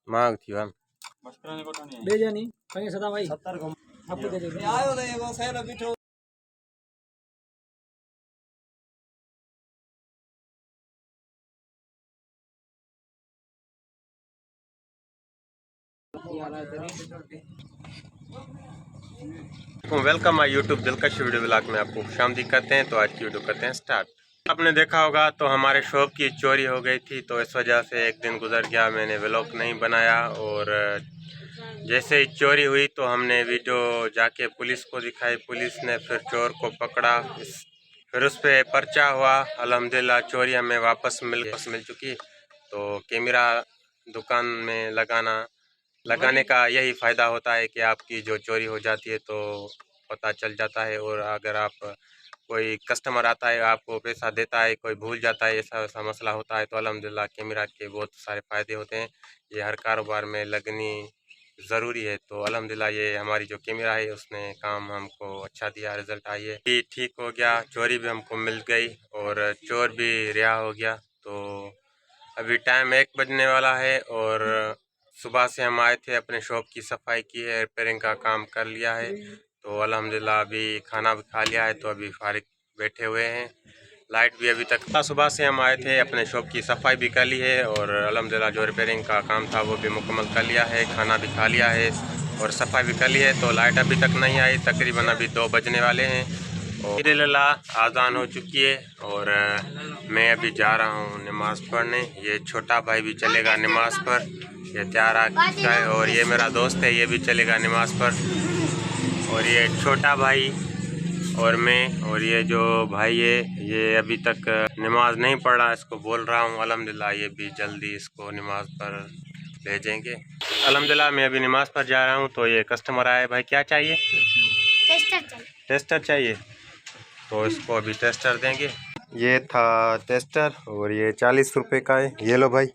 मांग थी हम बेजानी कहीं सदा भाई 70 को आपको दे दे आयो नहीं वो सही बिठो वेलकम माय यूट्यूब दिलकश वीडियो ब्लॉग में आपको खुशामदीद करते हैं। तो आज की वीडियो करते हैं स्टार्ट। आपने देखा होगा तो हमारे शॉप की चोरी हो गई थी, तो इस वजह से एक दिन गुजर गया, मैंने व्लॉग नहीं बनाया। और जैसे ही चोरी हुई तो हमने वीडियो जाके पुलिस को दिखाई, पुलिस ने फिर चोर को पकड़ा, फिर उस पर पर्चा हुआ। अल्हम्दुलिल्लाह चोरी हमें वापस मिल चुकी। तो कैमरा दुकान में लगाने का यही फ़ायदा होता है कि आपकी जो चोरी हो जाती है तो पता चल जाता है। और अगर आप कोई कस्टमर आता है आपको पैसा देता है, कोई भूल जाता है, ऐसा वैसा मसला होता है, तो अल्हम्दुलिल्लाह कैमरा के बहुत सारे फ़ायदे होते हैं। ये हर कारोबार में लगनी ज़रूरी है। तो अल्हम्दुलिल्लाह ये हमारी जो कैमरा है उसने काम हमको अच्छा दिया, रिज़ल्ट आई है कि ठीक हो गया, चोरी भी हमको मिल गई और चोर भी रिहा हो गया। तो अभी टाइम 1 बजने वाला है और सुबह से हम आए थे, अपने शॉप की सफाई की है, रिपेयरिंग का काम कर लिया है। तो अल्हम्दुलिल्लाह अभी खाना भी खा लिया है, तो अभी फारिग बैठे हुए हैं। लाइट भी अभी तक सुबह से हम आए थे, अपने शॉप की सफाई भी कर ली है और अल्हम्दुलिल्लाह जो रिपेयरिंग का काम था वो भी मुकम्मल कर लिया है, खाना भी खा लिया है और सफाई भी कर ली है। तो लाइट अभी तक नहीं आई, तकरीबन अभी 2 बजने वाले हैं और अल्हम्दुलिल्लाह आज़ान हो चुकी है। और मैं अभी जा रहा हूँ नमाज़ पढ़ने। ये छोटा भाई भी चलेगा नमाज़ पर, ये तैयार आ चुका है। और ये मेरा दोस्त है, ये भी चलेगा नमाज़ पर। और ये छोटा भाई और मैं, और ये जो भाई है ये अभी तक नमाज नहीं पढ़ा, इसको बोल रहा हूँ। अल्हम्दुलिल्लाह ये भी जल्दी इसको नमाज पर भेजेंगे। अल्हम्दुलिल्लाह मैं अभी नमाज पर जा रहा हूँ। तो ये कस्टमर आए, भाई क्या चाहिए? टेस्टर चाहिए, तो इसको अभी टेस्टर देंगे। ये था टेस्टर और ये 40 रुपये का है, ये लो भाई।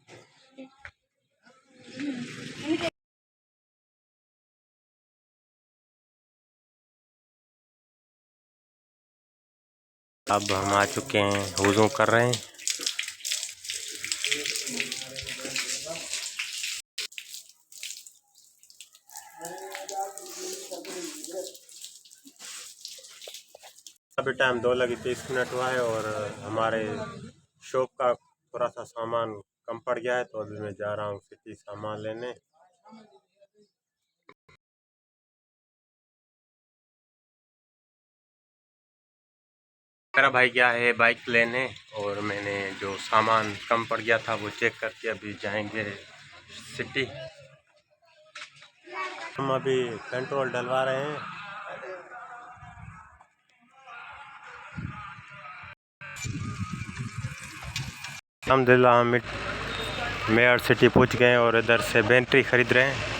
अब हम आ चुके हैं, वज़ू कर रहे हैं। अभी टाइम 2:30 हुआ है और हमारे शॉप का थोड़ा सा सामान कम पड़ गया है, तो अभी मैं जा रहा हूँ सिटी सामान लेने। मेरा भाई गया है बाइक लेने और मैंने जो सामान कम पड़ गया था वो चेक करके अभी जाएंगे सिटी। हम अभी पेट्रोल डलवा रहे हैं। अल्हम्दुलिल्लाह हम मेयर सिटी पहुंच गए और इधर से बैटरी ख़रीद रहे हैं।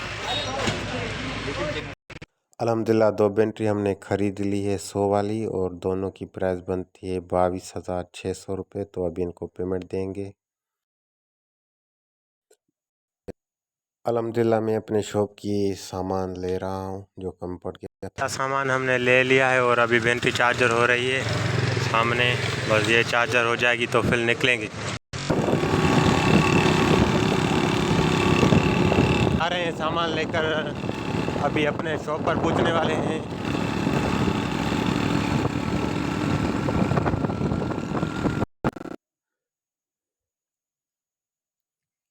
अल्हम्दुलिल्लाह 2 बैटरी हमने ख़रीद ली है 100 वाली और दोनों की प्राइस बनती है 22,600 रुपये। तो अभी इनको पेमेंट देंगे। अल्हम्दुलिल्लाह मैं अपने शॉप की सामान ले रहा हूँ जो कम पड़ गया था। सामान हमने ले लिया है और अभी बैटरी चार्जर हो रही है सामने, बस ये चार्जर हो जाएगी तो फिर निकलेंगे। आ रहे हैं सामान लेकर, अभी अपने शॉप पर पहुंचने वाले हैं।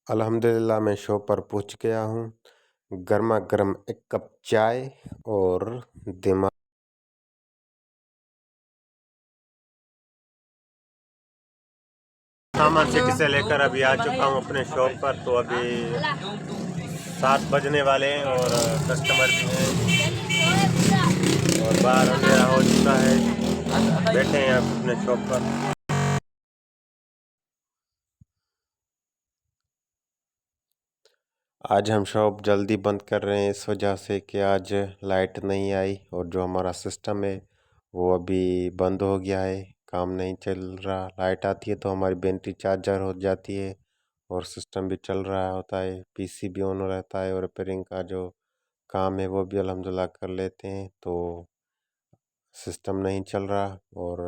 अल्हम्दुलिल्लाह मैं शॉप पर पहुंच गया हूं। गर्मा गर्म 1 कप चाय और दिमाग सामान सिटी से लेकर अभी आ चुका हूं अपने शॉप पर। तो अभी 7 बजने वाले हैं और कस्टमर भी हैं और बाहर अंधेरा हो चुका है, बैठे हैं आप अपने शॉप पर। आज हम शॉप जल्दी बंद कर रहे हैं इस वजह से कि आज लाइट नहीं आई और जो हमारा सिस्टम है वो अभी बंद हो गया है, काम नहीं चल रहा। लाइट आती है तो हमारी बैटरी चार्जर हो जाती है और सिस्टम भी चल रहा होता है, पीसी भी ऑन रहता है और रिपेयरिंग का जो काम है वो भी अल्हम्दुलिल्लाह कर लेते हैं। तो सिस्टम नहीं चल रहा और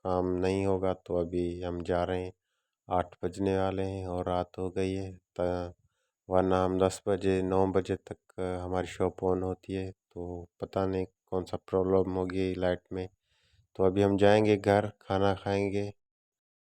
काम नहीं होगा तो अभी हम जा रहे हैं। 8 बजने वाले हैं और रात हो गई है। वरना हम 10 बजे 9 बजे तक हमारी शॉप ऑन होती है। तो पता नहीं कौन सा प्रॉब्लम होगी लाइट में। तो अभी हम जाएंगे घर, खाना खाएंगे